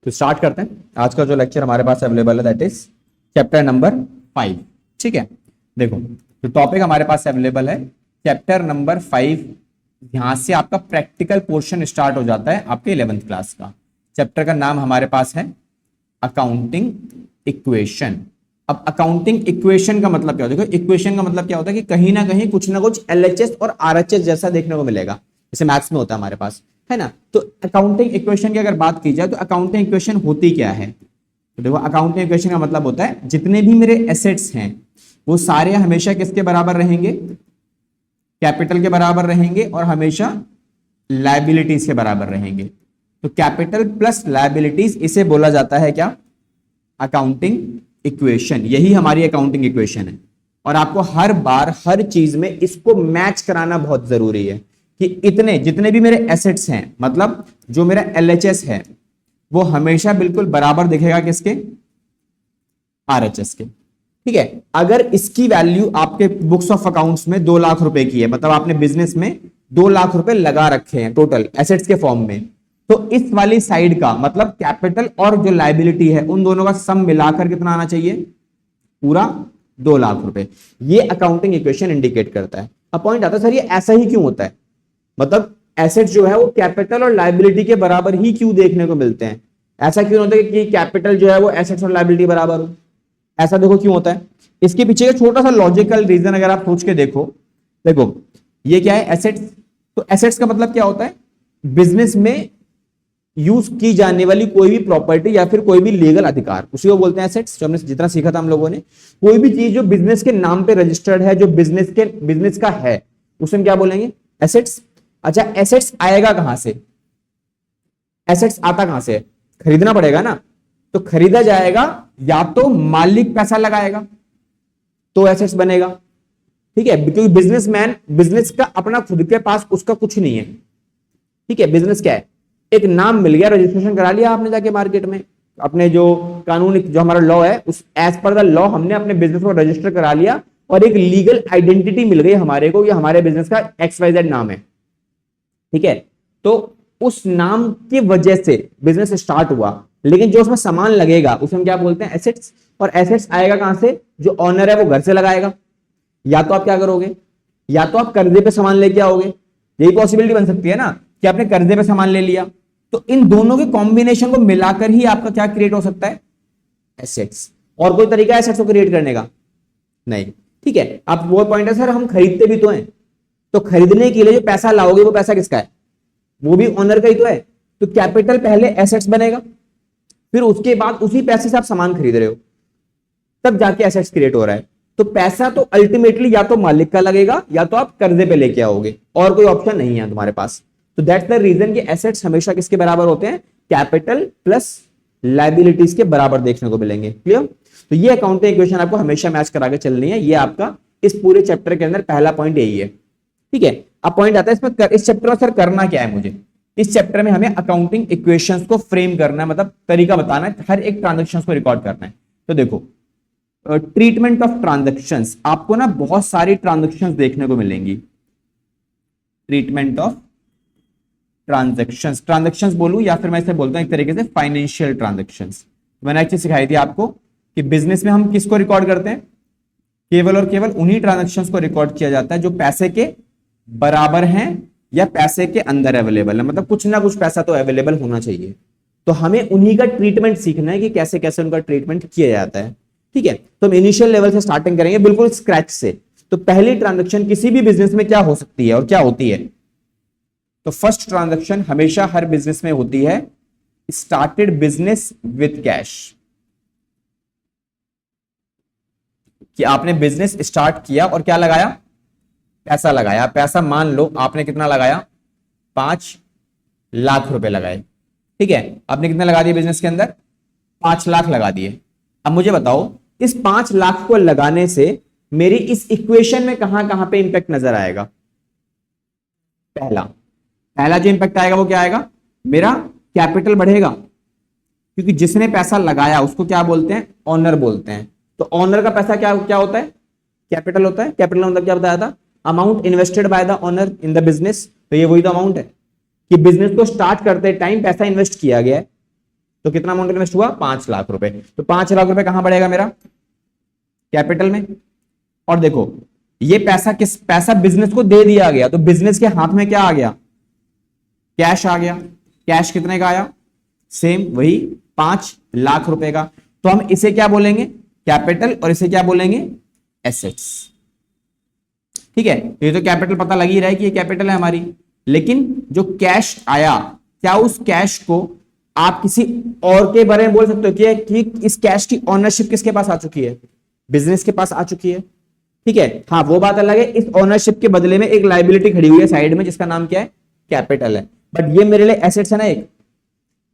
तो स्टार्ट करते हैं। आज का जो लेक्चर हमारे पास अवेलेबल है दैट इज चैप्टर नंबर 5। ठीक है, देखो जो टॉपिक हमारे पास अवेलेबल है चैप्टर नंबर 5, यहां से आपका प्रैक्टिकल पोर्शन स्टार्ट हो जाता है आपके 11th क्लास का। चैप्टर का नाम हमारे पास है अकाउंटिंग इक्वेशन। अब अकाउंटिंग इक्वेशन का मतलब क्या होता है? देखो इक्वेशन का मतलब क्या होता है कि कहीं ना कहीं कुछ ना कुछ एलएचएस और आरएचएस जैसा देखने को मिलेगा, जैसे मैथ्स में होता है हमारे पास, है ना। तो अकाउंटिंग इक्वेशन की अगर बात की जाए तो अकाउंटिंग इक्वेशन होती क्या है? तो देखो अकाउंटिंग इक्वेशन का मतलब होता है जितने भी मेरे एसेट्स हैं वो सारे हमेशा किसके बराबर रहेंगे? कैपिटल के बराबर रहेंगे और हमेशा लायबिलिटीज के बराबर रहेंगे। तो कैपिटल प्लस लायबिलिटीज इसे बोला जाता है क्या? Accounting equation. यही हमारी अकाउंटिंग इक्वेशन है। और आपको हर बार हर चीज में इसको मैच कराना बहुत जरूरी है कि इतने जितने भी मेरे एसेट्स हैं, मतलब जो मेरा एलएचएस है वो हमेशा बिल्कुल बराबर दिखेगा किसके? आरएचएस के। ठीक है, अगर इसकी वैल्यू आपके बुक्स ऑफ अकाउंट्स में 2 लाख रुपए की है, मतलब आपने बिजनेस में 2 लाख रुपए लगा रखे हैं टोटल एसेट्स के फॉर्म में, तो इस वाली साइड का मतलब कैपिटल और जो लायबिलिटी है उन दोनों का सम मिलाकर कितना आना चाहिए? पूरा 2 लाख रुपए। ये अकाउंटिंग इक्वेशन इंडिकेट करता है। अब पॉइंट आता है सर ये ऐसा ही क्यों होता है? मतलब एसेट जो है वो कैपिटल और लायबिलिटी के बराबर ही क्यों देखने को मिलते हैं? ऐसा क्यों होता है कि कैपिटल जो है वो एसेट्स और लायबिलिटी बराबर हो? ऐसा देखो क्यों होता है। इसके पीछे एक छोटा सा लॉजिकल रीजन अगर आप सोच के देखो, देखो ये क्या है? एसेट्स। तो एसेट्स का मतलब क्या होता है? बिजनेस में यूज की जाने वाली कोई भी प्रॉपर्टी या फिर कोई भी लीगल अधिकार, उसी को बोलते हैं एसेट्स। जो हमने जितना सीखा था हम लोगों ने, कोई भी चीज जो बिजनेस के नाम पे रजिस्टर्ड है, जो बिजनेस का है, उसे हम क्या बोलेंगे? एसेट्स। अच्छा, एसेट्स आएगा कहां से? एसेट्स आता कहां से? खरीदना पड़ेगा ना। तो खरीदा जाएगा या तो मालिक पैसा लगाएगा तो एसेट्स बनेगा। ठीक है, क्योंकि बिजनेसमैन, बिजनेस का अपना खुद के पास उसका कुछ नहीं है। ठीक है, बिजनेस क्या है? एक नाम मिल गया, रजिस्ट्रेशन करा लिया आपने जाके मार्केट में, अपने जो कानून जो हमारा लॉ है उस एज पर द लॉ हमने अपने बिजनेस को रजिस्टर करा लिया और एक लीगल आइडेंटिटी मिल गई हमारे को, ये हमारे बिजनेस का XYZ नाम है। ठीक है, तो उस नाम की वजह से बिजनेस स्टार्ट हुआ, लेकिन जो उसमें सामान लगेगा उसे हम क्या बोलते हैं? एसेट्स। और एसेट्स आएगा कहां से? जो ऑनर है वो घर से लगाएगा, या तो आप क्या करोगे? या तो आप कर्जे पे सामान लेके आओगे, यही पॉसिबिलिटी बन सकती है ना कि आपने कर्जे पे सामान ले लिया। तो इन दोनों के कॉम्बिनेशन को मिलाकर ही आपका क्या क्रिएट हो सकता है? एसेट्स। और कोई तरीका एसेट्स को क्रिएट करने का नहीं। ठीक है, आप वो पॉइंट है सर हम खरीदते भी तो हैं, तो खरीदने के लिए जो पैसा लाओगे वो पैसा किसका है? वो भी ओनर का ही तो है। तो कैपिटल पहले एसेट्स बनेगा, फिर उसके बाद उसी पैसे से आप सामान खरीद रहे हो, तब जाके एसेट्स क्रिएट हो रहा है। तो पैसा तो अल्टीमेटली या तो मालिक का लगेगा या तो आप कर्जे पे लेके आओगे, और कोई ऑप्शन नहीं है तुम्हारे पास। तो दैट्स द रीजन कि एसेट्स हमेशा किसके बराबर होते हैं? कैपिटल प्लस लायबिलिटीज के बराबर देखने को मिलेंगे। क्लियर? तो ये अकाउंटिंग इक्वेशन आपको हमेशा मैच करा के चलनी है। ये आपका इस पूरे चैप्टर के अंदर पहला पॉइंट यही है। ठीक है, अब पॉइंट आता है इसमें, इस चैप्टर में सर करना क्या है मुझे? इस चैप्टर में हमें अकाउंटिंग इक्वेशंस को फ्रेम करना है, मतलब तरीका बताना है, हर एक ट्रांजेक्शन को रिकॉर्ड करना है। तो देखो ट्रीटमेंट ऑफ ट्रांजेक्शंस, आपको ना बहुत सारी ट्रांजेक्शंस देखने को मिलेंगी। ट्रीटमेंट ऑफ ट्रांजेक्शंस, ट्रांजेक्शंस बोलूं या फिर मैं इसे बोलता हूं एक तरीके से फाइनेंशियल ट्रांजेक्शंस। मैंने एक चीज सिखाई थी आपको कि बिजनेस में हम किसको रिकॉर्ड करते हैं? केवल और केवल उन्हीं ट्रांजेक्शंस को रिकॉर्ड किया जाता है जो पैसे के बराबर हैं या पैसे के अंदर अवेलेबल है, मतलब कुछ ना कुछ पैसा तो अवेलेबल होना चाहिए। तो हमें उन्हीं का ट्रीटमेंट सीखना है कि कैसे कैसे उनका ट्रीटमेंट किया जाता है। ठीक है, तो हम इनिशियल लेवल से स्टार्टिंग करेंगे, बिल्कुल स्क्रैच से। तो पहली ट्रांजैक्शन किसी भी बिजनेस में क्या हो सकती है और क्या होती है? तो फर्स्ट ट्रांजैक्शन हमेशा हर बिजनेस में होती है स्टार्टेड बिजनेस विद कैश। कि आपने बिजनेस स्टार्ट किया और क्या लगाया? पैसा लगाया। पैसा मान लो आपने कितना लगाया? 5 लाख रुपए लगाए। ठीक है, आपने कितने लगा दिए बिजनेस के अंदर? 5 लाख लगा दिए। अब मुझे बताओ इस 5 लाख को लगाने से मेरी इस इक्वेशन में कहां कहां पे इंपैक्ट नजर आएगा? पहला जो इंपैक्ट आएगा वो क्या आएगा? मेरा कैपिटल बढ़ेगा, क्योंकि जिसने पैसा लगाया उसको क्या बोलते हैं? ओनर बोलते हैं। तो ओनर का पैसा क्या क्या होता है? कैपिटल होता है। कैपिटल मतलब क्या बताया था? Amount invested by the owner in the business. तो ये वही तो अमाउंट है कि बिजनेस को स्टार्ट करते टाइम पैसा इन्वेस्ट किया गया है। तो कितना अमाउंट इन्वेस्ट हुआ? 5 लाख रुपए। तो 5 लाख रुपए कहां बढ़ेगा मेरा? कैपिटल में। और देखो ये पैसा बिजनेस को दे दिया गया, तो बिजनेस के हाथ में क्या आ गया? कैश आ गया। कैश कितने का आया? सेम वही 5 लाख रुपए का। तो हम इसे क्या बोलेंगे? कैपिटल। और इसे क्या बोलेंगे? एसेट्स। ठीक है, ये तो कैपिटल पता लग ही रहा है कि ये कैपिटल है हमारी। लेकिन जो कैश आया, क्या उस कैश को आप किसी और के बारे में बोल सकते हो कि इस कैश की ओनरशिप किसके पास आ चुकी है? बिजनेस के पास आ चुकी है। ठीक है, हाँ वो बात अलग है, इस ओनरशिप के बदले में एक लायबिलिटी खड़ी हुई है साइड में, जिसका नाम क्या है? कैपिटल है। बट ये मेरे लिए एसेट्स है ना एक।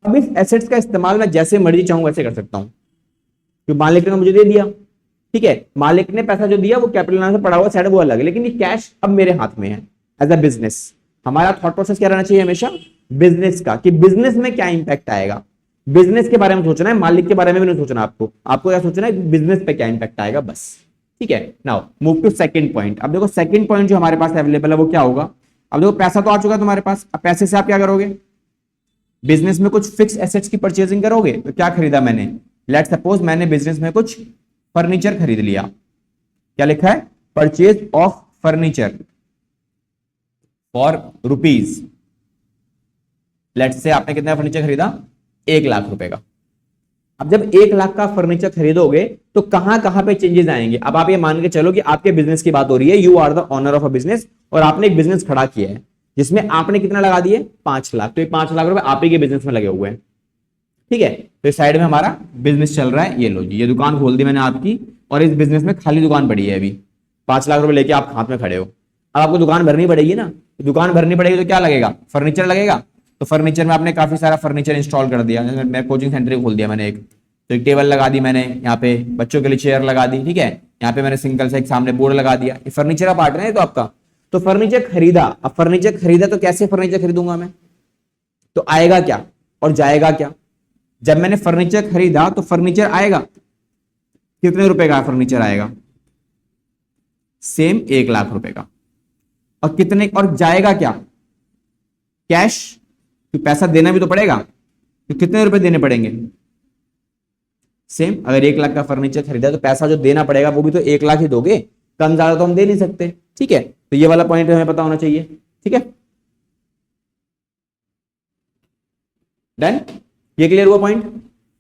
अब इस एसेट्स का इस्तेमाल मैं जैसे मर्जी चाहूं वैसे कर सकता हूं, क्योंकि मालिक ने मुझे दे दिया। ठीक है, मालिक ने पैसा जो दिया वो कैपिटल नाम से पड़ा हुआ साइड, वो अलग है, लेकिन ये कैश अब मेरे हाथ में है एज अ बिजनेस। हमारा थॉट प्रोसेस क्या रहना चाहिए हमेशा? बिजनेस का, कि बिजनेस में क्या इंपैक्ट आएगा। बिजनेस के बारे में सोचना है, मालिक के बारे में भी नहीं सोचना। आपको क्या सोचना है? बिजनेस पे क्या इंपैक्ट आएगा, बस। ठीक है, now move to second point. अब देखो सेकंड पॉइंट जो हमारे पास अवेलेबल है वो क्या होगा? अब देखो पैसा तो आ चुका है तुम्हारे पास, अब पैसे से आप क्या करोगे? बिजनेस में कुछ फिक्स एसेट्स की परचेजिंग करोगे। तो क्या खरीदा मैंने? लेट्स सपोज मैंने बिजनेस में कुछ फर्नीचर खरीद लिया। क्या लिखा है? Purchase of furniture for rupees. Let's say आपने कितना फर्नीचर खरीदा? 1 लाख रुपए का। अब जब 1 लाख का फर्नीचर खरीदोगे तो कहां कहां पे चेंजेस आएंगे? अब आप ये मान के चलो कि आपके बिजनेस की बात हो रही है, you are the owner of a business, और आपने एक बिजनेस खड़ा किया है जिसमें आपने कितना लगा दिए? 5 लाख। तो ये 5 लाख रुपए आप ही के बिजनेस में लगे हुए हैं। ठीक है, तो इस साइड में हमारा बिजनेस चल रहा है। ये लो जी, ये दुकान खोल दी मैंने आपकी, और इस बिजनेस में खाली दुकान पड़ी है अभी। 5 लाख रुपए लेके आप हाथ में खड़े हो। अब आपको दुकान भरनी पड़ेगी ना, तो दुकान भरनी पड़ेगी तो क्या लगेगा? फर्नीचर लगेगा। तो फर्नीचर में आपने काफी सारा फर्नीचर इंस्टॉल कर दिया। मैं कोचिंग सेंटर खोल दिया मैंने एक, तो एक टेबल लगा दी मैंने, यहाँ पे बच्चों के लिए चेयर लगा दी। ठीक है, यहाँ पे मैंने सिंगल से एक सामने बोर्ड लगा दिया। ये फर्नीचर का पार्ट है तो आपका। तो फर्नीचर खरीदा। अब फर्नीचर खरीदा तो कैसे फर्नीचर खरीदूंगा मैं? तो आएगा क्या और जाएगा क्या? जब मैंने फर्नीचर खरीदा तो फर्नीचर आएगा, कितने रुपए का फर्नीचर आएगा? सेम 1 लाख रुपए का। और कितने, और जाएगा क्या? कैश। तो पैसा देना भी तो पड़ेगा, तो कितने रुपए देने पड़ेंगे? सेम। अगर 1 लाख का फर्नीचर खरीदा तो पैसा जो देना पड़ेगा वो भी तो 1 लाख ही दोगे, कम ज्यादा तो हम दे नहीं सकते। ठीक है, तो ये वाला पॉइंट हमें पता होना चाहिए। ठीक है, डन, ये क्लियर हुआ पॉइंट?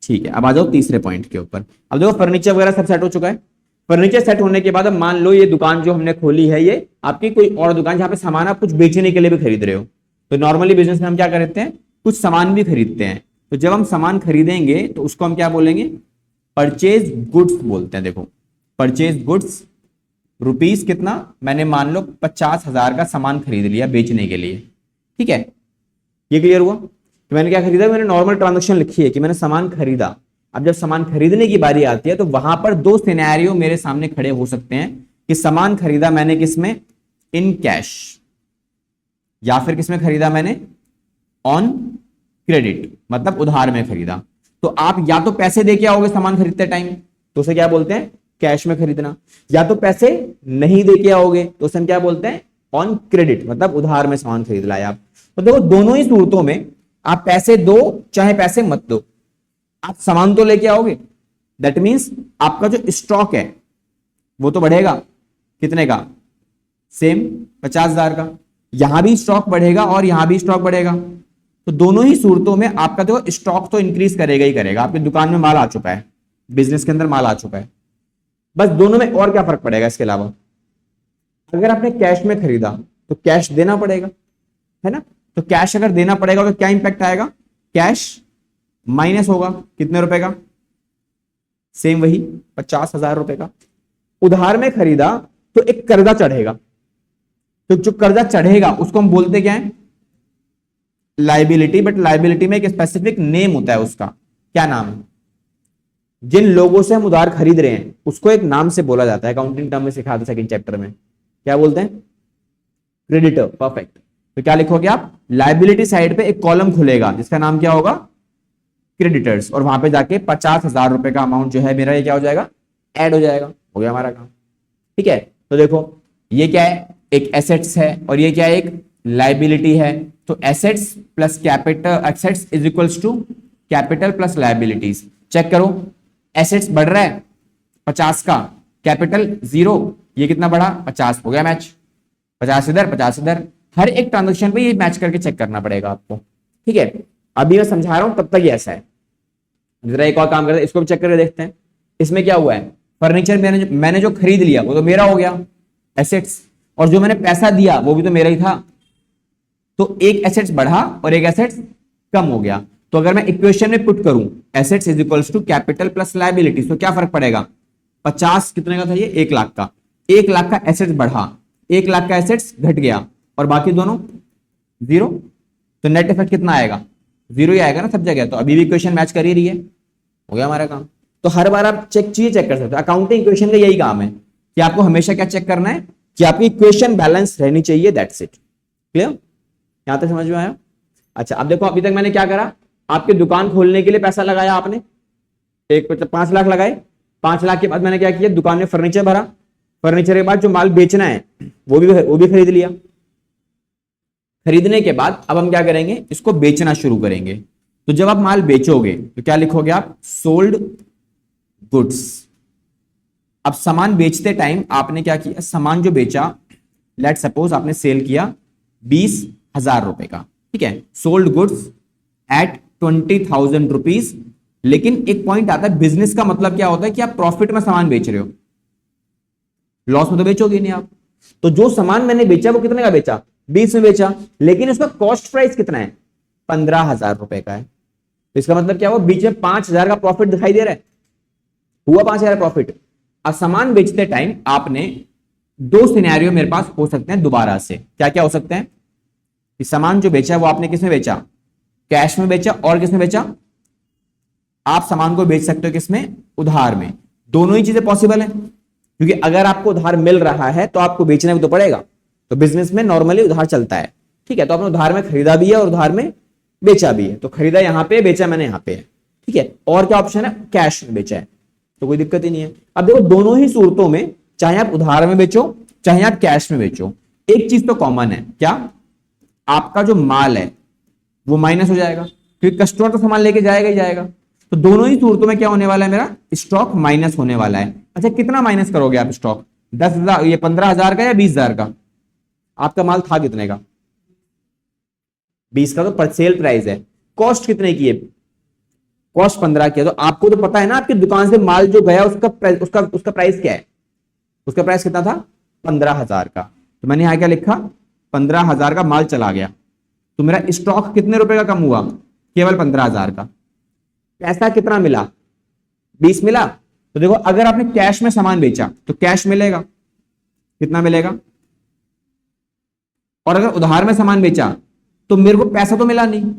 ठीक है, अब आ जाओ तीसरे पॉइंट के ऊपर। अब देखो फर्नीचर वगैरह सब सेट हो चुका है। फर्नीचर सेट होने के बाद अब मान लो ये दुकान जो हमने खोली है ये आपकी कोई और दुकान, जहां पे सामान आप कुछ बेचने के लिए भी खरीद रहे हो। तो नॉर्मली बिजनेस में हम क्या करते हैं? कुछ सामान भी खरीदते हैं। तो जब हम सामान खरीदेंगे तो उसको हम क्या बोलेंगे? परचेज गुड्स बोलते हैं। देखो परचेज गुड्स, रुपीस कितना? मैंने मान लो 50,000 का सामान खरीद लिया बेचने के लिए। ठीक है, ये क्लियर हुआ? तो मैंने क्या खरीदा? मैंने नॉर्मल ट्रांजेक्शन लिखी है कि मैंने सामान खरीदा। अब जब सामान खरीदने की बारी आती है तो वहां पर दो सिनेरियो मेरे सामने खड़े हो सकते हैं कि सामान खरीदा मैंने किसमें? इन कैश, या फिर किसमें खरीदा मैंने? ऑन क्रेडिट, मतलब उधार में खरीदा। तो आप या तो पैसे दे के आओगे सामान खरीदते टाइम, तो उसे क्या बोलते हैं? कैश में खरीदना। या तो पैसे नहीं दे के आओगे तो उसे हम क्या बोलते हैं? ऑन क्रेडिट, मतलब उधार में सामान खरीद लाए आप। तो देखो दोनों ही सूरतों में आप पैसे दो चाहे पैसे मत दो, आप सामान तो लेके आओगे। दैट मीन्स आपका जो स्टॉक है वो तो बढ़ेगा। कितने का? सेम 50,000 का। यहां भी स्टॉक बढ़ेगा और यहां भी स्टॉक बढ़ेगा। तो दोनों ही सूरतों में आपका देखो स्टॉक तो इंक्रीज करेगा ही करेगा। आपकी दुकान में माल आ चुका है, बिजनेस के अंदर माल आ चुका है। बस दोनों में और क्या फर्क पड़ेगा इसके अलावा? अगर आपने कैश में खरीदा तो कैश देना पड़ेगा, है ना? तो कैश अगर देना पड़ेगा तो क्या इंपैक्ट आएगा? कैश माइनस होगा। कितने रुपए का? सेम वही 50,000 रुपए का। उधार में खरीदा तो एक कर्जा चढ़ेगा, तो जो कर्जा चढ़ेगा उसको हम बोलते क्या है? लाइबिलिटी। बट लाइबिलिटी में एक स्पेसिफिक नेम होता है उसका। क्या नाम है? जिन लोगों से हम उधार खरीद रहे हैं उसको एक नाम से बोला जाता है, अकाउंटिंग टर्म में सिखाते सेकंड चैप्टर में। क्या बोलते हैं? क्रेडिटर। परफेक्ट। तो क्या लिखोगे आप? लाइबिलिटी साइड पे एक कॉलम खुलेगा जिसका नाम क्या होगा? क्रेडिटर्स। और वहां पे जाके 50,000 रुपए का अमाउंट जो है मेरा, ये क्या हो जाएगा? ऐड हो जाएगा। हो गया हमारा काम। ठीक है, तो देखो ये क्या है? एक एसेट्स है और ये क्या है? एक लाइबिलिटी है। तो assets plus capital, assets is equals to capital plus liabilities. Check करो, एसेट्स बढ़ रहा है 50 का, कैपिटल 0, ये कितना बढ़ा 50, हो गया मैच। 50 इधर 50 इधर, हर एक ट्रांजेक्शन पे ये मैच करके चेक करना पड़ेगा आपको, ठीक है। अभी मैं समझा रहा हूं तब तक ये ऐसा है। जरा एक और काम करते हैं, इसको भी चेक करके देखते हैं। इसमें क्या हुआ है, फर्नीचर मैंने जो खरीद लिया वो तो मेरा हो गया एसेट्स, और जो मैंने पैसा दिया वो भी तो मेरा ही था। तो एक एसेट्स बढ़ा और एक एसेट्स कम हो गया। तो अगर मैं इक्वेशन में पुट करूं assets is equals to capital plus liabilities, तो क्या फर्क पड़ेगा, 50 कितने का था ये, 1 लाख का, 1 लाख का एसेट्स बढ़ा, 1 लाख का एसेट्स घट गया, और बाकी दोनों 0। तो नेट इफेक्ट कितना आएगा, 0 ही आएगा ना सब जगह। तो अभी भी इक्वेशन मैच कर ही रही है, हो गया हमारा काम। तो हर बार आप चीजें चेक कर सकते हो। अकाउंटिंग इक्वेशन का यही काम है कि आपको हमेशा क्या चेक करना है कि आपकी इक्वेशन बैलेंस रहनी चाहिए, दैट्स इट। क्लियर, यहां तक समझ में आया। अच्छा अब देखो, अभी तक मैंने क्या करा, आपकी दुकान खोलने के लिए पैसा लगाया आपने, 5 लाख लगाए। 5 लाख के बाद मैंने क्या किया, दुकान में फर्नीचर भरा, फर्नीचर के बाद जो माल बेचना है वो भी खरीद लिया। खरीदने के बाद अब हम क्या करेंगे, इसको बेचना शुरू करेंगे। तो जब आप माल बेचोगे तो क्या लिखोगे आप, सोल्ड गुड्स। अब सामान बेचते टाइम आपने क्या किया, सामान जो बेचा, लेट सपोज आपने सेल किया 20,000 रुपए का, ठीक है, सोल्ड गुड्स एट 20,000 रुपीज। लेकिन एक पॉइंट आता है, बिजनेस का मतलब क्या होता है कि आप प्रॉफिट में सामान बेच रहे हो, लॉस में तो बेचोगे नहीं आप। तो जो सामान मैंने बेचा वो कितने का बेचा, 20 में बेचा, लेकिन उसका कॉस्ट प्राइस कितना है, 15,000 रुपए का है। तो इसका मतलब क्या हुआ, बीच में 5,000 का प्रॉफिट दिखाई दे रहा है, हुआ 5,000 प्रॉफिट। अब सामान बेचते टाइम आपने 2 सिनेरियो मेरे पास हो सकते हैं दोबारा से। क्या क्या हो सकते हैं, कि सामान जो बेचा वो आपने किसमें बेचा, कैश में बेचा, और किसमें बेचा, आप सामान को बेच सकते हो किसमें, उधार में। दोनों ही चीजें पॉसिबल है, क्योंकि अगर आपको उधार मिल रहा है तो आपको बेचना भी तो पड़ेगा। तो बिजनेस में नॉर्मली उधार चलता है, ठीक है। तो आपने उधार में खरीदा भी है और उधार में बेचा भी है। तो खरीदा यहां पे, बेचा मैंने यहां पे है, ठीक है। और क्या ऑप्शन है, कैश में बेचा है, तो कोई दिक्कत ही नहीं है। अब देखो, दोनों ही सूरतों में, चाहे आप उधार में बेचो चाहे आप कैश में बेचो, एक चीज तो कॉमन है, क्या, आपका जो माल है वो माइनस हो जाएगा, क्योंकि कस्टमर तो सामान लेके जाएगा ही जाएगा। तो दोनों ही सूरतों में क्या होने वाला है, मेरा स्टॉक माइनस होने वाला है। अच्छा कितना माइनस करोगे आप स्टॉक, 10,000, ये 15,000 का या 20,000 का, आपका माल था कितने का, 20 का, तो पर सेल प्राइस है। कॉस्ट कितने की है, कॉस्ट 15 की है। तो आपको तो पता है ना, आपकी दुकान से माल जो गया उसका प्राइस क्या है, उसका प्राइस कितना था, 15,000 का। तो मैंने यहां क्या लिखा, 15,000 का माल चला गया, तो मेरा स्टॉक कितने रुपए का कम हुआ, केवल 15,000 का। पैसा कितना मिला, 20 मिला। तो देखो, अगर आपने कैश में सामान बेचा तो कैश मिलेगा, कितना मिलेगा, और अगर उधार में सामान बेचा तो मेरे को पैसा तो मिला नहीं,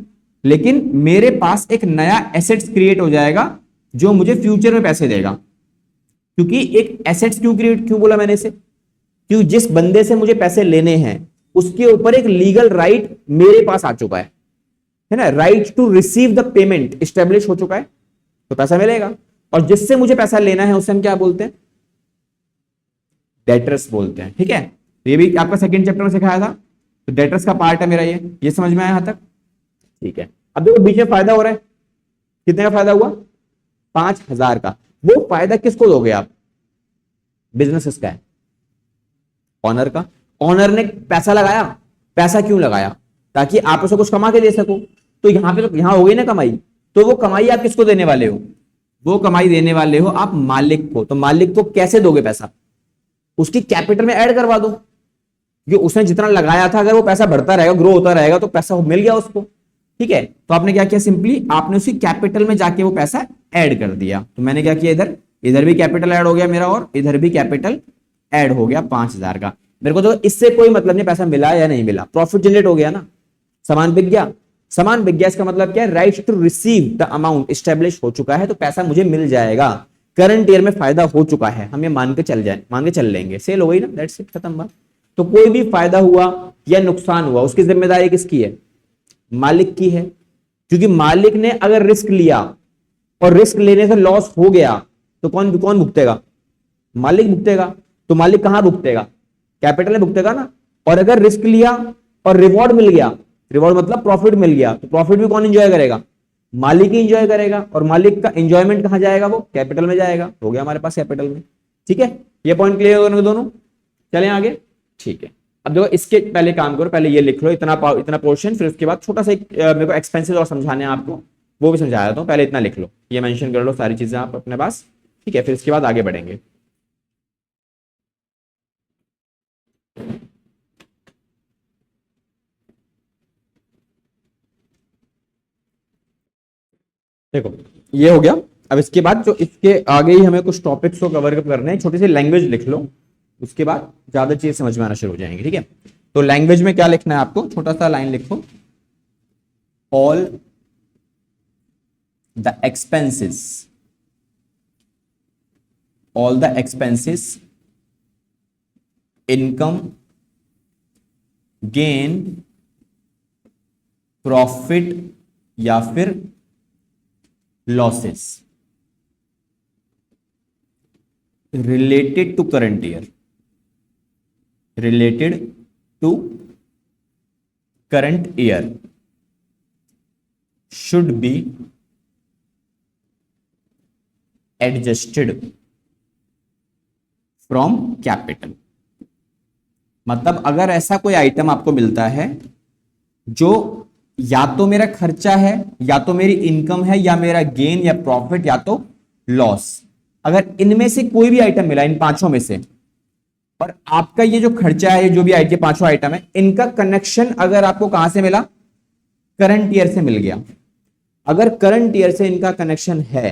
लेकिन मेरे पास एक नया एसेट्स क्रिएट हो जाएगा जो मुझे फ्यूचर में पैसे देगा। क्योंकि एक एसेट्स क्यों बोला मैंने इसे, क्योंकि जिस बंदे से मुझे पैसे लेने हैं उसके ऊपर एक लीगल राइट मेरे पास आ चुका है ना, right to receive the payment establish हो चुका है, तो पैसा मिलेगा। और जिससे मुझे पैसा लेना है उसे हम क्या बोलते हैं, डेटर्स बोलते हैं, ठीक है। तो ये भी आपका सेकंड चैप्टर में सिखाया था, तो डेटर्स का पार्ट है मेरा ये समझ में आया यहां तक, ठीक है। अब देखो बीच में फायदा हो रहा है, कितने का फायदा हुआ, 5,000 का। वो फायदा किसको दोगे आप, बिजनेस का है, ऑनर का। ऑनर ने पैसा लगाया, पैसा क्यों लगाया, ताकि आप उसे कुछ कमा के दे सको। तो यहां पे, तो यहां हो गई ना कमाई, तो वो कमाई आप किसको देने वाले हो, वो कमाई देने वाले हो आप मालिक को। तो मालिक को कैसे दोगे पैसा, उसकी कैपिटल में ऐड करवा दो, क्योंकि उसने जितना लगाया था, अगर वो पैसा बढ़ता रहेगा, ग्रो होता रहेगा, तो पैसा मिल गया उसको, ठीक है। तो आपने क्या किया, सिंपली आपने उसकी कैपिटल में जाके वो पैसा ऐड कर दिया। तो मैंने क्या किया, इधर भी कैपिटल ऐड हो गया मेरा, और इधर भी कैपिटल ऐड हो गया 5,000 का। मेरे को तो इससे कोई मतलब नहीं पैसा मिला या नहीं मिला, प्रॉफिट जनरेट हो गया ना, सामान बिक गया। सामान बिक गया इसका मतलब क्या है, right to receive the amount establish हो चुका है, तो पैसा मुझे मिल जाएगा। करंट ईयर में फायदा हो चुका है, हम ये मान के चल लेंगे, सेल हो गई ना, दैट्स इट, खत्म बात। तो कोई भी फायदा हुआ या नुकसान हुआ, उसकी जिम्मेदारी किसकी है, मालिक की है। क्योंकि मालिक ने अगर रिस्क लिया और रिस्क लेने से लॉस हो गया तो कौन भुगतेगा, मालिक भुगतेगा। तो मालिक कहां भुगतेगा, कैपिटल में भुगतेगा ना। और अगर रिस्क लिया और रिवॉर्ड मिल गया, रिवॉर्ड मतलब प्रॉफिट मिल गया, तो प्रॉफिट भी कौन एंजॉय करेगा, मालिक ही इंजॉय करेगा, और मालिक का एंजॉयमेंट कहां जाएगा, वो कैपिटल में जाएगा। हो गया हमारे पास कैपिटल में। ठीक है, ये पॉइंट क्लियर होने दोनों। चलें आगे। ठीक है, अब देखो इसके पहले काम करो, पहले ये लिख लो इतना पोर्शन, फिर उसके बाद छोटा सा एक मेरे को एक्सपेंसेस और समझाने हैं आपको, वो भी समझा देता हूं। पहले इतना लिख लो, ये मेंशन कर लो सारी चीजें आप अपने पास। ठीक है, फिर इसके बाद आगे बढ़ेंगे। देखो ये हो गया। अब इसके बाद जो इसके आगे ही हमें कुछ टॉपिक्स को कवर करने हैं, छोटी सी लैंग्वेज लिख लो, उसके बाद ज्यादा चीज समझ में आना शुरू हो जाएंगे। ठीक है, तो लैंग्वेज में क्या लिखना है आपको, छोटा सा लाइन लिखो, all the expenses, all the expenses, income, gain, profit या फिर losses related to current year, related to current year should be adjusted from capital। मतलब अगर ऐसा कोई आइटम आपको मिलता है जो या तो मेरा खर्चा है, या तो मेरी इनकम है, या मेरा गेन या प्रॉफिट या तो लॉस, अगर इनमें से कोई भी आइटम मिला, इन पांचों में से, और आपका ये जो खर्चा है, जो भी आइटम, पांचों आइटम है, इनका कनेक्शन अगर आपको कहां से मिला, करंट ईयर से मिल गया, अगर करंट ईयर से इनका कनेक्शन है,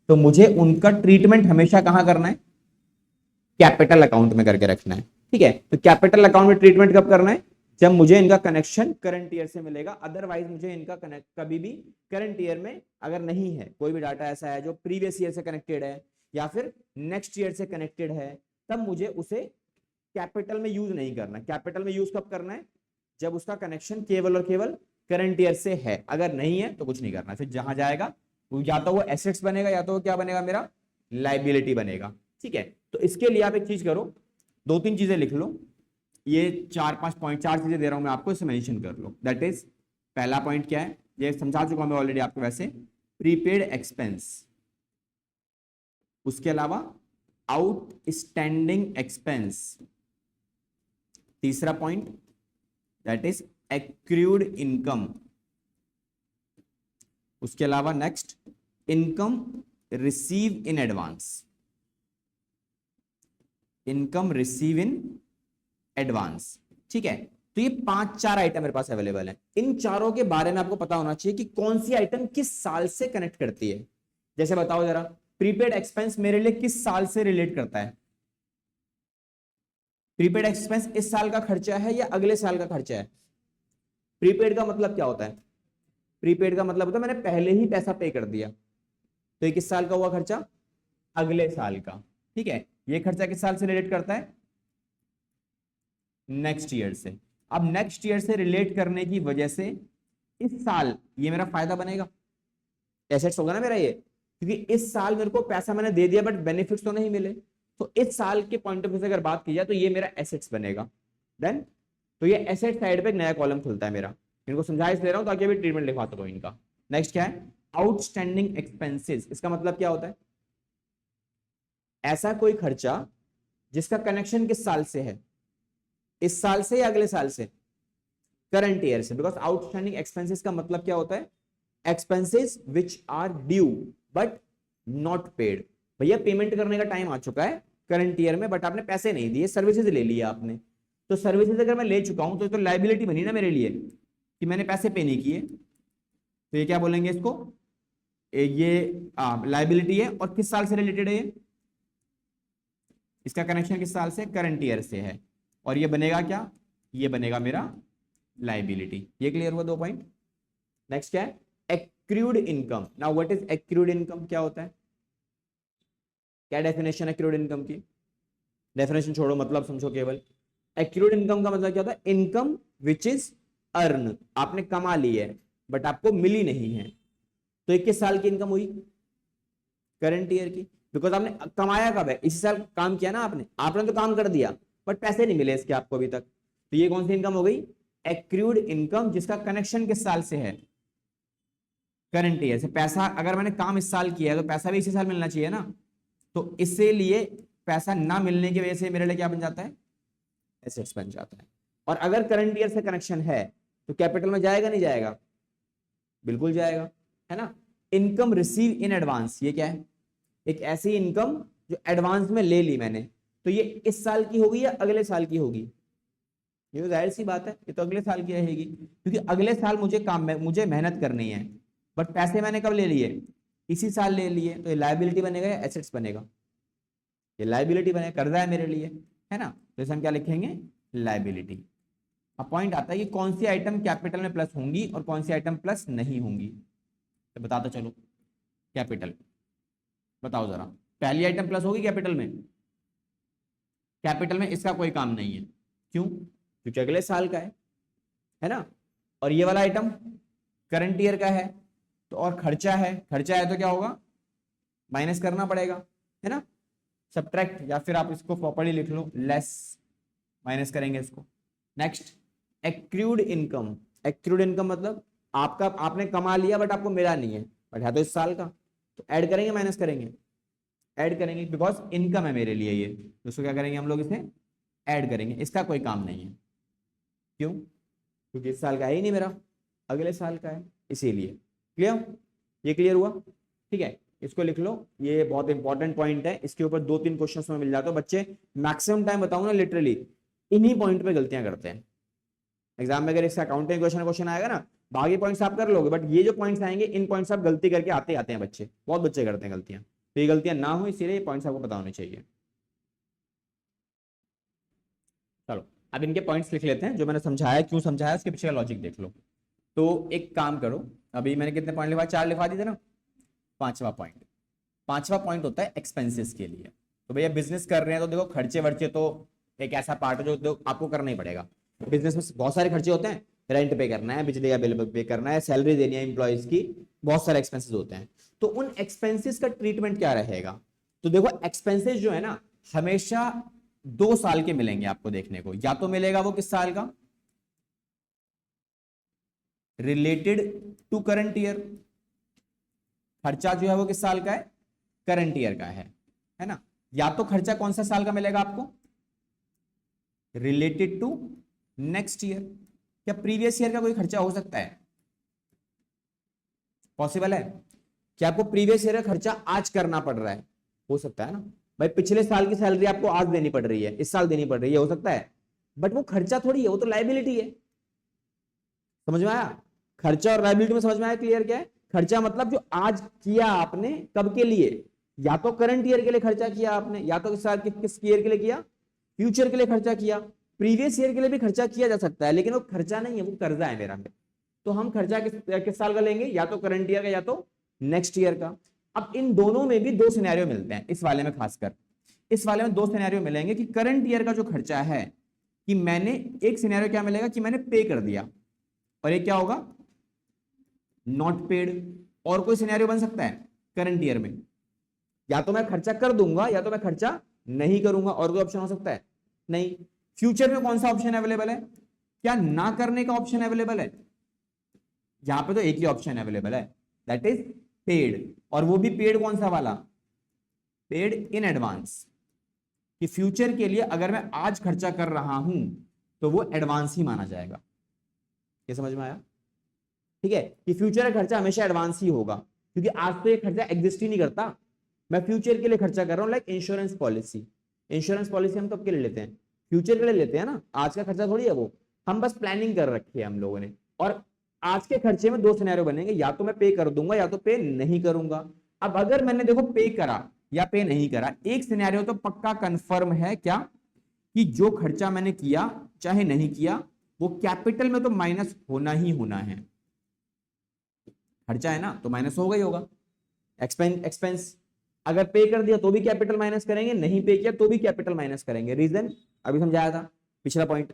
तो मुझे उनका ट्रीटमेंट हमेशा कहां करना है, कैपिटल अकाउंट में करके रखना है। ठीक है, तो कैपिटल अकाउंट में ट्रीटमेंट कब करना है, जब मुझे इनका कनेक्शन करंट ईयर से मिलेगा। अदरवाइज मुझे इनका कनेक्ट कभी भी करंट ईयर में अगर नहीं है, कोई भी डाटा ऐसा है जो प्रीवियस ईयर से कनेक्टेड है या फिर नेक्स्ट ईयर से कनेक्टेड है, तब मुझे उसे कैपिटल में यूज नहीं करना। कैपिटल में यूज कब करना है, जब उसका कनेक्शन केवल और केवल करंट ईयर से है, अगर नहीं है तो कुछ नहीं करना। फिर जहां जाएगा या तो वो एसेट्स बनेगा, या तो वो क्या बनेगा, मेरा लाइबिलिटी बनेगा। ठीक है, तो इसके लिए आप एक चीज करो, दो तीन चीजें लिख लो, ये चार पांच पॉइंट, चार चीजें दे रहा हूं मैं आपको, इसे मेंशन कर लो। दैट इज, पहला पॉइंट क्या है, ये समझा चुका हूं मैं ऑलरेडी आपको वैसे, प्रीपेड एक्सपेंस, उसके अलावा आउटस्टैंडिंग एक्सपेंस, तीसरा point that is accrued income, उसके अलावा next income receive in advance, income receive in advance. ठीक है, तो ये पांच चार आइटम मेरे पास अवेलेबल है। इन चारों के बारे में आपको पता होना चाहिए कि कौन सी आइटम किस साल से कनेक्ट करती है। जैसे बताओ जरा, प्रीपेड एक्सपेंस मेरे लिए किस साल से रिलेट करता है, प्रीपेड एक्सपेंस इस साल का खर्चा है या अगले साल का खर्चा है। प्रीपेड का मतलब क्या होता है, प्रीपेड का मतलब होता है मैंने पहले ही पैसा पे कर दिया, तो ये किस साल का हुआ खर्चा, अगले साल का। ठीक है, ये खर्चा किस साल से रिलेट करता है, नेक्स्ट ईयर से। अब नेक्स्ट ईयर से रिलेट करने की वजह से इस साल ये मेरा फायदा बनेगा, एसेट्स होगा ना मेरा ये, क्योंकि इस साल मेरे को पैसा मैंने दे दिया बट बेनिफिट्स तो नहीं मिले, तो इस साल के पॉइंट ऑफ व्यू से अगर बात की जाए तो ये मेरा एसेट्स बनेगा। देन तो ये एसेट साइड पे एक नया कॉलम खुलता है मेरा। इनको समझा इसलिए रहा हूं ताकि अभी ट्रीटमेंट लिखवा सको इनका। नेक्स्ट क्या है, आउटस्टैंडिंग एक्सपेंसेस। इसका मतलब क्या होता है, ऐसा कोई खर्चा जिसका कनेक्शन किस साल से है, इस साल से या अगले साल से, करंट ईयर से। बिकॉज आउटस्टैंडिंग एक्सपेंसेस का मतलब क्या होता है, expenses which are due but not paid. भैया पेमेंट करने का टाइम आ चुका है करंट ईयर में, बट आपने पैसे नहीं दिए, सर्विसेज ले लिया आपने। तो सर्विसेज अगर मैं ले चुका हूं तो लाइबिलिटी बनी ना मेरे लिए कि मैंने पैसे पे नहीं किए, तो ये क्या बोलेंगे इसको, ये लाइबिलिटी है। और किस साल से रिलेटेड है ये, इसका कनेक्शन किस साल से, करंट ईयर से है। और ये बनेगा क्या, ये बनेगा मेरा लाइबिलिटी। ये क्लियर हुआ, दो पॉइंट। नेक्स्ट क्या है, accrued income. Now what is accrued income, क्या होता है, क्या डेफिनेशन है एक्रूड इनकम की, डेफिनेशन छोड़ो, मतलब समझो केवल। एक्रूड इनकम का मतलब क्या होता है, इनकम विच इज अर्न, आपने कमा ली है बट आपको मिली नहीं है। तो 21 साल की इनकम हुई, करंट ईयर की, बिकॉज आपने कमाया कब है, इसी साल काम किया ना आपने, आपने तो काम कर दिया बट पैसे नहीं मिले इसके आपको अभी तक। तो ये कौन सी इनकम हो गई, एक्रूड इनकम, जिसका कनेक्शन किस साल से है, करंट ईयर से पैसा, अगर मैंने काम इस साल किया है तो पैसा भी इसी साल मिलना चाहिए ना, तो इसीलिए पैसा ना मिलने की वजह से मेरे लिए क्या बन जाता है, एसेट्स बन जाता है। और अगर करंट ईयर से कनेक्शन है तो कैपिटल में जाएगा नहीं जाएगा, बिल्कुल जाएगा, है ना। इनकम रिसीव इन एडवांस, ये क्या है, एक ऐसी इनकम जो एडवांस में ले ली मैंने, तो ये इस साल की होगी या अगले साल की होगी, ये तो जाहिर सी बात है, ये तो अगले साल की रहेगी, क्योंकि अगले साल मुझे काम में मुझे मेहनत करनी है, बट पैसे मैंने कब ले लिए, इसी साल ले लिए, तो ये लायबिलिटी बनेगा या एसेट्स बनेगा, ये लायबिलिटी बनेगा, कर्जा है मेरे लिए, है ना, तो इसे हम क्या लिखेंगे, लायबिलिटी। अब पॉइंट आता है कि कौन सी आइटम कैपिटल में प्लस होंगी और कौन सी आइटम प्लस नहीं होंगी, तो बताता चलो। कैपिटल बताओ जरा, पहली आइटम प्लस होगी कैपिटल में, कैपिटल में इसका कोई काम नहीं है, क्यों, क्योंकि अगले साल का है ना। और ये वाला आइटम करंट ईयर का है, तो और खर्चा है, खर्चा है तो क्या होगा, माइनस करना पड़ेगा, है ना, सब्ट्रैक्ट, या फिर आप इसको प्रॉपर्ली लिख लो, लेस, माइनस करेंगे इसको। Next accrued income, accrued income मतलब आपका, आपने कमा लिया बट आपको मिला नहीं है, बट है तो इस साल का, तो ऐड करेंगे माइनस करेंगे, ऐड करेंगे, बिकॉज इनकम है मेरे लिए ये, दोस्तों क्या करेंगे हम लोग, इसे ऐड करेंगे, इसका कोई काम नहीं है, क्यों, क्योंकि इस साल का है ही नहीं मेरा, अगले साल का है, इसीलिए। क्लियर, ये क्लियर हुआ, ठीक है, इसको लिख लो, ये बहुत इंपॉर्टेंट पॉइंट है, इसके ऊपर 2-3 क्वेश्चंस में मिल जाते हो बच्चे, मैक्सिमम टाइम बताऊं ना, लिटरली इन्हीं पॉइंट पे गलतियां करते हैं। एग्जाम में अगर इसका अकाउंटिंग क्वेश्चन आएगा ना, बाकी पॉइंट्स आप कर लोगे, बट ये जो पॉइंट्स आएंगे, इन पॉइंट्स आप गलती करके आते हैं बच्चे, बहुत बच्चे करते हैं गलतियां, तो ये गलतियां ना हो इसीलिए ये पॉइंट्स आपको पता होने चाहिए। चलो अब इनके पॉइंट्स लिख लेते हैं, जो मैंने समझाया, क्यों समझाया, उसके पीछे का लॉजिक देख लो। तो एक काम करो, अभी मैंने कितने पॉइंट लिखा, 4 लिखा दिए थे ना, पांचवा पॉइंट होता है एक्सपेंसेस के लिए। तो भैया बिजनेस कर रहे हैं तो देखो, खर्चे वर्चे तो एक ऐसा पार्ट है जो आपको करना ही पड़ेगा, बिजनेस में बहुत सारे खर्चे होते हैं, रेंट पे करना है, बिजली का बिल पे करना है, सैलरी देनी है एम्प्लॉयज की, बहुत सारे एक्सपेंसेस होते हैं। तो उन एक्सपेंसेस का ट्रीटमेंट क्या रहेगा, तो देखो एक्सपेंसेस जो है ना, हमेशा 2 साल के मिलेंगे आपको देखने को, या तो मिलेगा वो किस साल का, रिलेटेड टू करंट ईयर, खर्चा जो है वो किस साल का है, करंट ईयर का है ना, या तो खर्चा कौन सा साल का मिलेगा आपको, रिलेटेड टू नेक्स्ट ईयर, क्या प्रीवियस ईयर का कोई खर्चा हो सकता है, पॉसिबल है, क्या आपको प्रीवियस ईयर का खर्चा आज करना पड़ रहा है, हो सकता है ना, भाई पिछले साल की सैलरी आपको आज देनी पड़ रही है, इस साल देनी पड़ रही है, हो सकता है, बट वो खर्चा थोड़ी है, वो तो लायबिलिटी है, समझ में आया, खर्चा और लायबिलिटी में समझ में आया, क्लियर क्या है, खर्चा मतलब जो आज किया आपने, कब के लिए, या तो करंट ईयर के लिए खर्चा किया आपने, या तो किस साल किस ईयर के लिए किया, फ्यूचर के लिए खर्चा किया, प्रीवियस ईयर के लिए भी खर्चा किया जा सकता है, लेकिन वो खर्चा नहीं है, वो कर्जा है मेरा में। तो हम खर्चा किस साल का लेंगे, या तो करंट ईयर का या तो नेक्स्ट ईयर का। अब इन दोनों में भी 2 सिनेरियो मिलते हैं, इस वाले में खासकर, इस वाले में 2 सिनेरियो मिलेंगे कि करंट ईयर का जो खर्चा है, कि मैंने, एक सिनेरियो क्या मिलेगा कि मैंने पे कर दिया, और एक क्या होगा, नॉट पेड। और कोई सिनेरियो बन सकता है करंट ईयर में, या तो मैं खर्चा कर दूंगा या तो मैं खर्चा नहीं करूंगा, और कोई ऑप्शन हो सकता है नहीं। फ्यूचर में कौन सा ऑप्शन अवेलेबल है, क्या ना करने का ऑप्शन अवेलेबल है, यहां पे तो एक ही ऑप्शन अवेलेबल है, दैट इज पेड, और वो भी पेड कौन सा वाला, पेड इन एडवांस, कि फ्यूचर के लिए अगर मैं आज खर्चा कर रहा हूं तो वो एडवांस ही माना जाएगा, ये समझ में आया, ठीक है, कि फ्यूचर का खर्चा हमेशा एडवांस ही होगा, क्योंकि आज तो ये खर्चा एग्जिस्ट ही नहीं करता, मैं फ्यूचर के लिए खर्चा कर रहा हूं, like insurance policy, insurance policy हम कब के लिए लेते हैं, फ्यूचर के लिए लेते हैं ना, आज का खर्चा थोड़ी है वो, हम बस प्लानिंग कर रखी है हम लोगों ने। और आज के खर्चे में 2 सिनेरियो बनेंगे, या तो मैं पे कर दूंगा या तो पे नहीं करूंगा। अब अगर मैंने देखो पे करा या पे नहीं करा, एक सिनेरियो तो पक्का कंफर्म है, क्या, कि जो खर्चा मैंने किया चाहे नहीं किया, वो कैपिटल में तो माइनस होना ही होना है, खर्चा है ना तो माइनस होगा ही होगा, एक्सपेंस अगर पे कर दिया तो भी कैपिटल माइनस करेंगे, नहीं पे किया तो भी कैपिटल माइनस करेंगे। रीजन अभी समझाया था पिछला पॉइंट,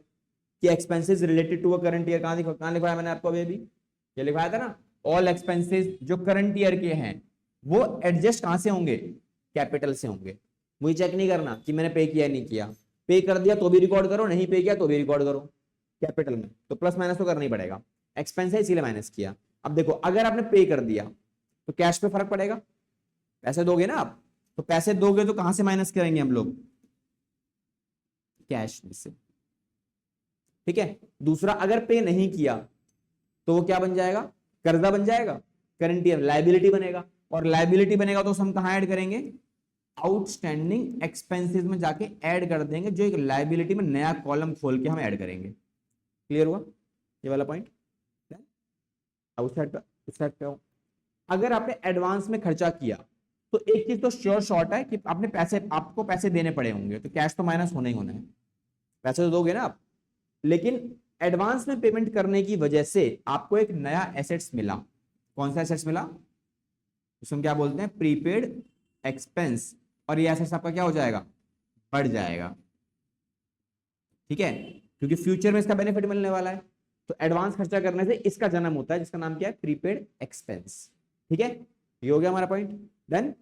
कि expenses related to a current year, कहां लिखवाया मैंने आपको अभी ये लिखवाया था ना, ऑल एक्सपेंसेस जो करंट ईयर के हैं वो एडजस्ट कहां से होंगे, कैपिटल से होंगे। मुझे चेक नहीं करना कि मैंने पे किया नहीं किया, पे कर दिया तो भी रिकॉर्ड करो, नहीं पे किया तो भी रिकॉर्ड करो, कैपिटल में तो प्लस माइनस तो करना ही पड़ेगा, एक्सपेंस है इसीलिए माइनस किया। अब देखो अगर आपने पे कर दिया तो कैश पे फर्क पड़ेगा, पैसे दोगे ना आप, तो पैसे दोगे तो कहां से माइनस करेंगे हम लोग, कैश में से, ठीक है। दूसरा अगर पे नहीं किया तो वो क्या बन जाएगा, कर्जा बन जाएगा, करंट ईयर लायबिलिटी बनेगा, और लायबिलिटी बनेगा तो हम कहां ऐड करेंगे, आउटस्टैंडिंग एक्सपेंसेस में जाके ऐड कर देंगे, जो एक लायबिलिटी में नया कॉलम खोल के हम ऐड करेंगे। क्लियर हुआ ये वाला पॉइंट। उस साइड पे, उस साइड पे अगर आपने एडवांस में खर्चा किया तो एक चीज तो श्योर शॉर्ट है कि आपने पैसे, आपको पैसे देने पड़े होंगे, तो कैश तो माइनस होना ही होना है, पैसे तो दोगे ना आप। लेकिन एडवांस में पेमेंट करने की वजह से आपको एक नया एसेट्स मिला। कौन सा एसेट्स मिला, उसमें क्या बोलते हैं, प्रीपेड एक्सपेंस, और ये एसेट्स आपका क्या हो जाएगा, बढ़ जाएगा, ठीक है, क्योंकि फ्यूचर में इसका बेनिफिट मिलने वाला है। तो एडवांस खर्चा करने से इसका जन्म होता है, जिसका नाम क्या है, प्रीपेड एक्सपेंस, ठीक है। ये हो गया हमारा पॉइंट। देन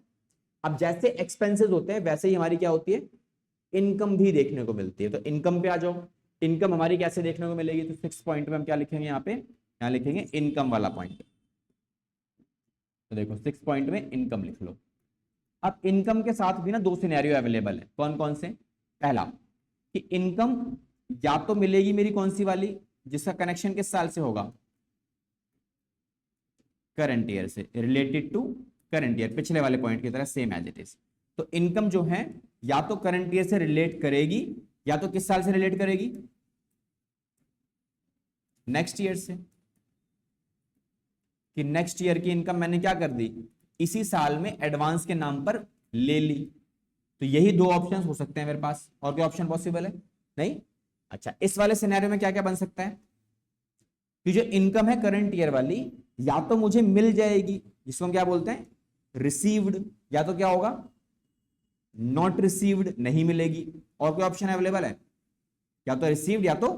अब जैसे एक्सपेंसेस होते हैं वैसे ही हमारी क्या होती है, इनकम भी देखने को मिलती है। तो इनकम पे आ जाओ, इनकम हमारी कैसे देखने को मिलेगी, तो 6 पॉइंट में हम क्या लिखेंगे, यहाँ पे यहाँ लिखेंगे इनकम वाला पॉइंट। तो देखो 6 पॉइंट में इनकम लिख लो। अब इनकम के साथ भी ना दो सिनेरियो अवेलेबल है, कौन कौन से, पहला कि इनकम या तो मिलेगी मेरी कौन सी वाली, जिसका कनेक्शन किस साल से होगा, करंट ईयर से, रिलेटेड टू करंट ईयर, पिछले वाले पॉइंट की तरह सेम एज इट इज। तो इनकम जो है या तो करंट ईयर से रिलेट करेगी, या तो किस साल से रिलेट करेगी, नेक्स्ट ईयर से, कि नेक्स्ट ईयर की इनकम मैंने क्या कर दी, इसी साल में एडवांस के नाम पर ले ली। तो यही दो ऑप्शंस हो सकते हैं मेरे पास, और कोई ऑप्शन पॉसिबल है नहीं। अच्छा, इस वाले सिनेरियो में क्या क्या बन सकता है, कि जो इनकम है करंट ईयर वाली, या तो मुझे मिल जाएगी, जिसको हम क्या बोलते हैं, रिसीव्ड, या तो क्या होगा, नॉट रिसीव्ड, नहीं मिलेगी। और कोई ऑप्शन अवेलेबल है, या तो रिसीव्ड या तो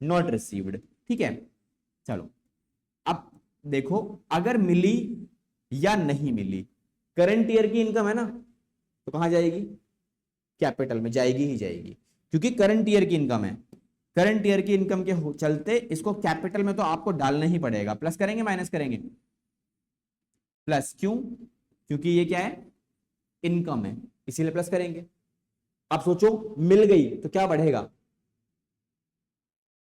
नॉट रिसीव्ड, ठीक है। चलो अब देखो, अगर मिली या नहीं मिली, करंट ईयर की इनकम है ना, तो कहां जाएगी, कैपिटल में जाएगी ही जाएगी, क्योंकि करंट ईयर की इनकम है। करंट ईयर की इनकम के चलते इसको कैपिटल में तो आपको डालना ही पड़ेगा। प्लस करेंगे माइनस करेंगे, प्लस, क्यों, क्योंकि ये क्या है, इनकम है, इसीलिए प्लस करेंगे। आप सोचो मिल गई तो क्या बढ़ेगा,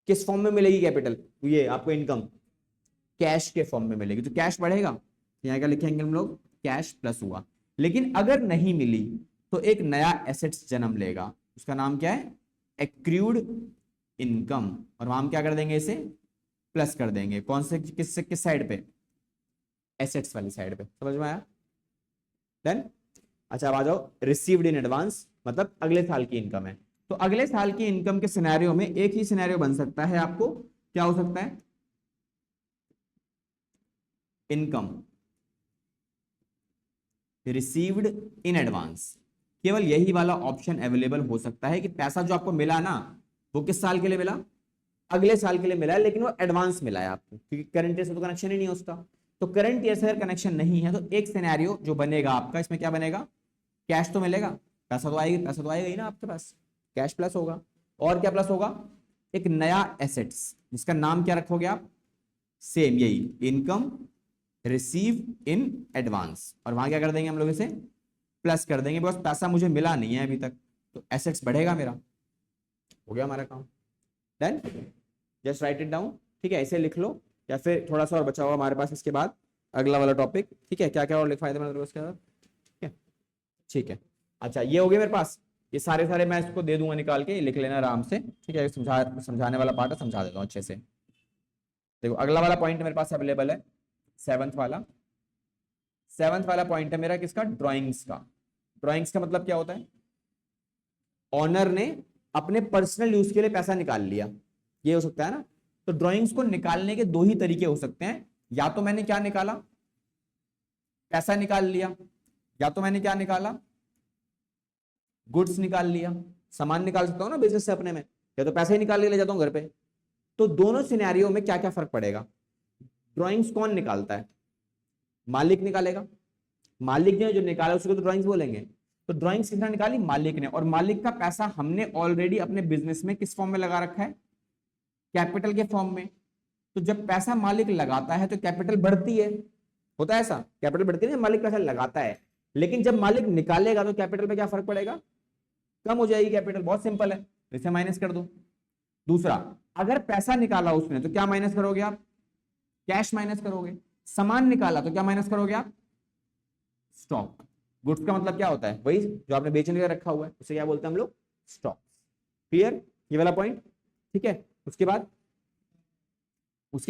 किस फॉर्म में मिलेगी कैपिटल, ये आपको इनकम कैश के फॉर्म में मिलेगी, तो कैश बढ़ेगा, यहां क्या लिखेंगे हम लोग, कैश प्लस हुआ। लेकिन अगर नहीं मिली तो एक नया एसेट्स जन्म लेगा, उसका नाम क्या है, एक्रूड इनकम, और वहां हम क्या कर देंगे, इसे प्लस कर देंगे, कौन से किस साइड पे, एसेट्स वाली साइड पे, समझ में आया। देन अच्छा अब आ जाओ, रिसीव्ड इन एडवांस, मतलब अगले साल की इनकम है। तो अगले साल की इनकम के सिनेरियो में एक ही सिनेरियो बन सकता है आपको, क्या हो सकता है, इनकम रिसीव्ड इन एडवांस, केवल यही वाला ऑप्शन अवेलेबल हो सकता है कि पैसा जो आपको मिला ना, वो किस साल के लिए मिला, अगले साल के लिए मिला है, लेकिन वो एडवांस मिला है आपको, क्योंकि करंट ईयर से तो कनेक्शन ही नहीं हो उसका। तो करंट ईयर से अगर कनेक्शन नहीं है तो एक सिनेरियो जो बनेगा आपका, इसमें क्या बनेगा, कैश तो मिलेगा, पैसा तो आएगा, पैसा तो आएगा ही ना आपके पास, कैश प्लस होगा। और क्या प्लस होगा, एक नया एसेट्स, जिसका नाम क्या रखोगे आप, सेम यही, इनकम रिसीव इन एडवांस, और वहां क्या कर देंगे हम लोग, इसे प्लस कर देंगे, बस पैसा मुझे मिला नहीं है अभी तक, तो एसेट्स बढ़ेगा मेरा, हो गया हमारा काम। Done, just right it down, ठीक है, ऐसे लिख लो, या फिर थोड़ा सा और बचा हुआ हमारे पास इसके बाद अगला वाला टॉपिक, ठीक है, क्या क्या और लिखवाए थे मैंने उसके बाद, ठीक है, ठीक है। अच्छा ये हो गया मेरे पास, ये सारे सारे मैं इसको दे दूंगा निकाल के, लिख लेना आराम से, ठीक है, समझाने वाला पार्ट है, समझा देता हूँ अच्छे से। देखो अगला वाला पॉइंट मेरे पास अवेलेबल है, सेवंथ वाला पॉइंट है मेरा किसका, ड्राइंग्स का। ड्राइंग्स का मतलब क्या होता है, ऑनर ने अपने पर्सनल यूज के लिए पैसा निकाल लिया, ये हो सकता है ना। तो ड्राइंग्स को निकालने के दो ही तरीके हो सकते हैं, या तो मैंने क्या निकाला, पैसा निकाल लिया, या तो मैंने क्या निकाला, गुड्स निकाल लिया, सामान निकाल सकता हूं ना बिजनेस से अपने में, या तो पैसे ही निकाल के ले जाता हूं घर पे। तो दोनों सिनेरियो में क्या क्या फर्क पड़ेगा, ड्राइंग्स कौन निकालता है, मालिक निकालेगा, मालिक ने जो निकाला उसको तो ड्राइंग्स बोलेंगे। तो ड्राइंग्स किसने निकाली, मालिक ने, और मालिक का पैसा हमने ऑलरेडी अपने बिजनेस में किस फॉर्म में लगा रखा है, कैपिटल के फॉर्म में। तो जब पैसा मालिक लगाता है तो कैपिटल बढ़ती है, होता है ऐसा, कैपिटल बढ़ती है जब मालिक पैसा लगाता है, लेकिन जब मालिक निकालेगा तो कैपिटल पे क्या फर्क पड़ेगा, कम हो जाएगी कैपिटल, बहुत सिंपल है, इसे माइनस कर दो। दूसरा, अगर पैसा निकाला उसने तो क्या माइनस करोगे आप, कैश माइनस करोगे। सामान निकाला तो क्या माइनस करोगे आप, स्टॉक। गुड्स का मतलब क्या होता है, वही जो आपने बेचने का रखा हुआ है, उसे क्या बोलते हैं हम लोग, स्टॉक। क्लियर ये वाला पॉइंट, ठीक है। उसके बाद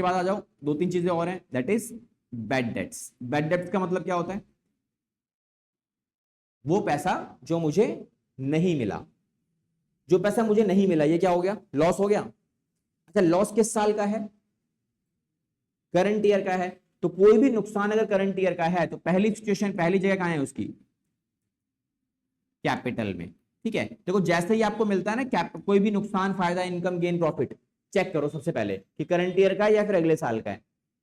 आ जाओ, दो तीन चीजें और हैं, that is bad debts. Bad debts का मतलब क्या होता है, वो पैसा जो मुझे नहीं मिला, जो पैसा मुझे नहीं मिला ये क्या हो गया, लॉस हो गया। अच्छा, लॉस किस साल का है, करंट ईयर का है। तो कोई भी नुकसान अगर करंट ईयर का है तो पहली सिचुएशन, पहली जगह कहां है उसकी, कैपिटल में। ठीक है, देखो जैसे ही आपको मिलता है ना कोई भी नुकसान, फायदा, इनकम, गेन, प्रॉफिट, चेक करो सबसे पहले कि करंट ईयर का है या फिर अगले साल का है।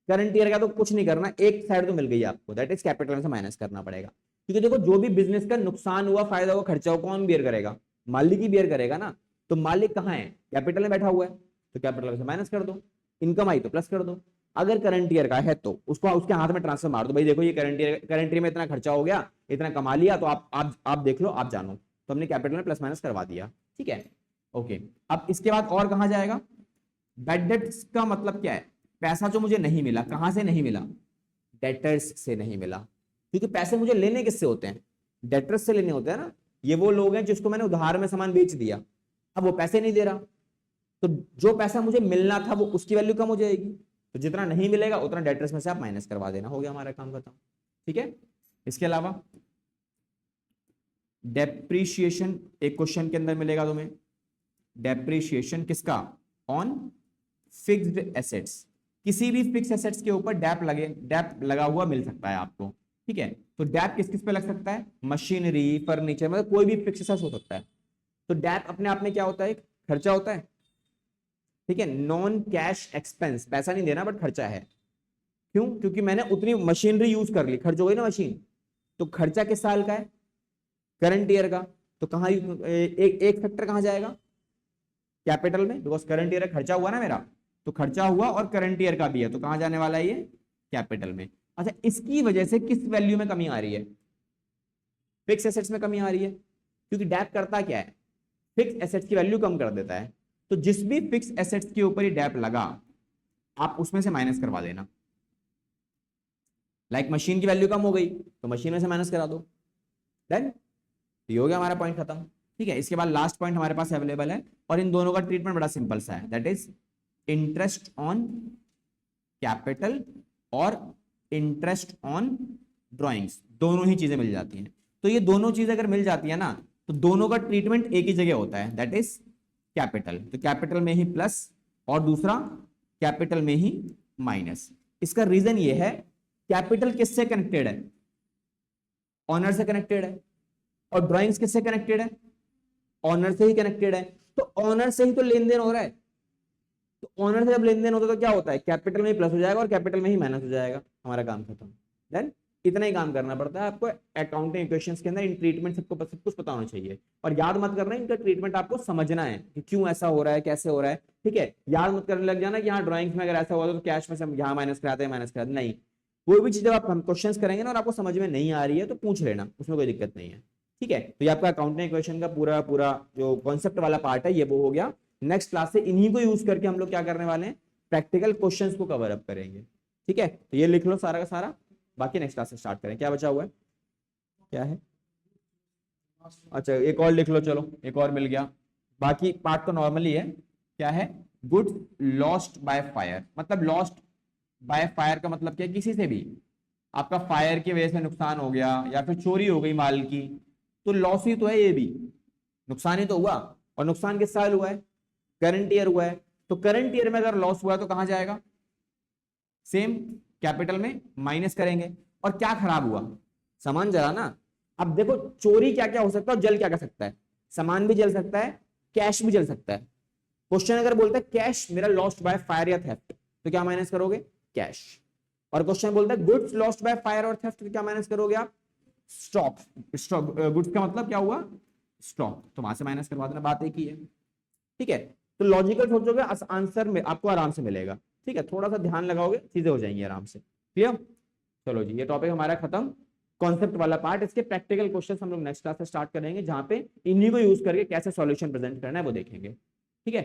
करंट ईयर का तो कुछ नहीं करना, एक साइड तो मिल गई आपको, दैट इज कैपिटल में से माइनस करना पड़ेगा। क्योंकि देखो जो भी बिजनेस का नुकसान हुआ, फायदा हुआ, खर्चा हुआ, कौन बियर करेगा, मालिक ही बियर करेगा ना। तो मालिक कहां है, कैपिटल में बैठा हुआ है, तो कैपिटल में से माइनस कर दो। इनकम आई तो प्लस कर दो। अगर करंट ईयर का है तो उसको उसके हाथ में ट्रांसफर मार दो, भाई देखो ये करंट ईयर में इतना खर्चा हो गया, इतना कमा लिया, तो आप देख लो, आप जानो। तो हमने कैपिटल में प्लस माइनस करवा दिया, ठीक है, ओके। अब इसके बाद और कहां जाएगा, बैड डेट्स का मतलब क्या है, पैसा जो मुझे नहीं मिला, कहां से नहीं मिला, डेटर्स से नहीं मिला। क्योंकि पैसे मुझे लेने किससे होते हैं, डेटर्स से लेने होते हैं ना। ये वो लोग हैं जिसको मैंने उधार में सामान बेच दिया, अब वो पैसे नहीं दे रहा, तो जो पैसा मुझे मिलना था वो उसकी वैल्यू कम हो जाएगी। तो जितना नहीं मिलेगा उतना डेटर्स में से आप माइनस करवा देना, हो गया हमारा काम खत्म, ठीक है। इसके अलावा डेप्रीशिएशन एक क्वेश्चन के अंदर मिलेगा तुम्हें, डेप्रीशिएशन किसका, ऑन फिक्स्ड एसेट्स। किसी भी फिक्स एसेट्स के ऊपर डैप लगा हुआ मिल सकता है आपको, ठीक है। तो डैप किस किस पे लग सकता है, मशीनरी, फर्नीचर, मतलब कोई भी फिक्स एसेट हो सकता है। तो डैप अपने आप में क्या होता है, एक खर्चा होता है, ठीक है, नॉन कैश एक्सपेंस, पैसा नहीं देना बट खर्चा है। क्यों, क्योंकि मैंने उतनी मशीनरी यूज कर ली, खर्च हो गई ना मशीन। तो खर्चा किस साल का है, करंट ईयर का। तो कहां एक फैक्टर कहां जाएगा, कैपिटल में, बिकॉज करंट ईयर खर्चा हुआ ना मेरा, तो खर्चा हुआ और करंट ईयर का भी है, तो कहां जाने वाला है ये, कैपिटल में। अच्छा, इसकी वजह से किस वैल्यू में कमी आ रही है, फिक्स एसेट्स में कमी आ रही है। क्योंकि डैप करता क्या है, फिक्स एसेट्स की वैल्यू कम कर देता है। तो जिस भी फिक्स एसेट्स के ऊपर ही डैप लगा, आप उसमें से माइनस करवा देना। लाइक मशीन की वैल्यू कम हो गई तो मशीन में से माइनस करा दो, डन। ये हो गया हमारा पॉइंट खत्म, ठीक है। इसके बाद लास्ट पॉइंट हमारे पास अवेलेबल है, और इन दोनों का ट्रीटमेंट बड़ा सिंपल सा है, that is interest on capital और इंटरेस्ट ऑन ड्रॉइंग्स, दोनों ही चीजें मिल जाती हैं। तो ये दोनों चीजें अगर मिल जाती है ना, तो दोनों का ट्रीटमेंट एक ही जगह होता है, दैट इज कैपिटल। तो कैपिटल में ही प्लस और दूसरा कैपिटल में ही माइनस। इसका रीजन ये है, कैपिटल किससे कनेक्टेड है, ऑनर से कनेक्टेड है, और ड्राइंग्स किससे कनेक्टेड है, ऑनर से ही कनेक्टेड है। तो ऑनर से ही तो लेन देन हो रहा है, तो ऑनर से जब लेन देन होता है तो क्या होता है, कैपिटल में ही प्लस हो जाएगा और कैपिटल में ही माइनस हो जाएगा, हमारा काम खत्म। देन इतना ही काम करना पड़ता है आपको अकाउंटिंग इक्वेशंस के अंदर। इन ट्रीटमेंट सबको सब कुछ पता होना चाहिए, और याद मत करना इनका ट्रीटमेंट आपको समझना है कि क्यों ऐसा हो रहा है, कैसे हो रहा है, ठीक है। याद मत करने लग जाना कि यहाँ ड्राइंग्स में अगर ऐसा हुआ तो कैश में से यहाँ माइनस कराते हैं, माइनस कराते नहीं। कोई भी चीज जब आप हम क्वेश्चंस करेंगे ना और आपको समझ में नहीं आ रही है तो पूछ लेना, उसमें कोई दिक्कत नहीं है, ठीक है। तो ये आपका अकाउंटिंग इक्वेशन का पूरा पूरा जो कॉन्सेप्ट वाला पार्ट है ये वो हो गया। नेक्स्ट क्लास से इन्हीं को यूज करके हम लोग क्या करने वाले हैं, प्रैक्टिकल क्वेश्चंस को कवर अप करेंगे, ठीक है। तो ये लिख लो सारा का सारा, बाकी नेक्स्ट क्लास से स्टार्ट करें। क्या बचा हुआ है, क्या है, अच्छा एक और लिख लो, चलो एक और मिल गया। बाकी पार्ट तो नॉर्मली है, क्या है, गुड्स लॉस्ट बाय फायर। मतलब लॉस्ट बाय फायर का मतलब क्या है, किसी से भी आपका फायर की वजह से नुकसान हो गया या फिर चोरी हो गई माल की, तो लॉस ही तो है, ये भी नुकसान ही तो हुआ। और नुकसान किस साल हुआ है, करंट ईयर हुआ है। तो करंट ईयर में अगर लॉस हुआ तो कहां जाएगा, सेम कैपिटल में माइनस करेंगे। और क्या खराब हुआ, सामान जला ना। अब देखो चोरी क्या क्या हो सकता है और जल क्या कर सकता है, सामान भी जल सकता है, कैश भी जल सकता है। क्वेश्चन अगर बोलता है कैश मेरा लॉस्ट बाय फायर या थेफ्ट, तो क्या माइनस करोगे, कैश। और क्वेश्चन बोलता है गुड्स लॉस्ट बाय फायर और थेफ्ट, तो क्या माइनस करोगे आप, स्टॉक। स्टॉक गुड्स का मतलब क्या हुआ, स्टॉक, तो वहां से माइनस करवा देना, बात एक ही है, ठीक है। तो लॉजिकल सोचोगे आंसर में आपको आराम से मिलेगा। ठीक है, थोड़ा सा ध्यान लगाओगे चीजें हो जाएंगी आराम से। क्लियर? चलो जी, ये टॉपिक हमारा खत्म, कॉन्सेप्ट वाला पार्ट। इसके प्रैक्टिकल क्वेश्चंस हम लोग नेक्स्ट क्लास से स्टार्ट करेंगे, जहां पे इन्हीं को यूज करके कैसे सॉल्यूशन प्रेजेंट करना है वो देखेंगे। ठीक है,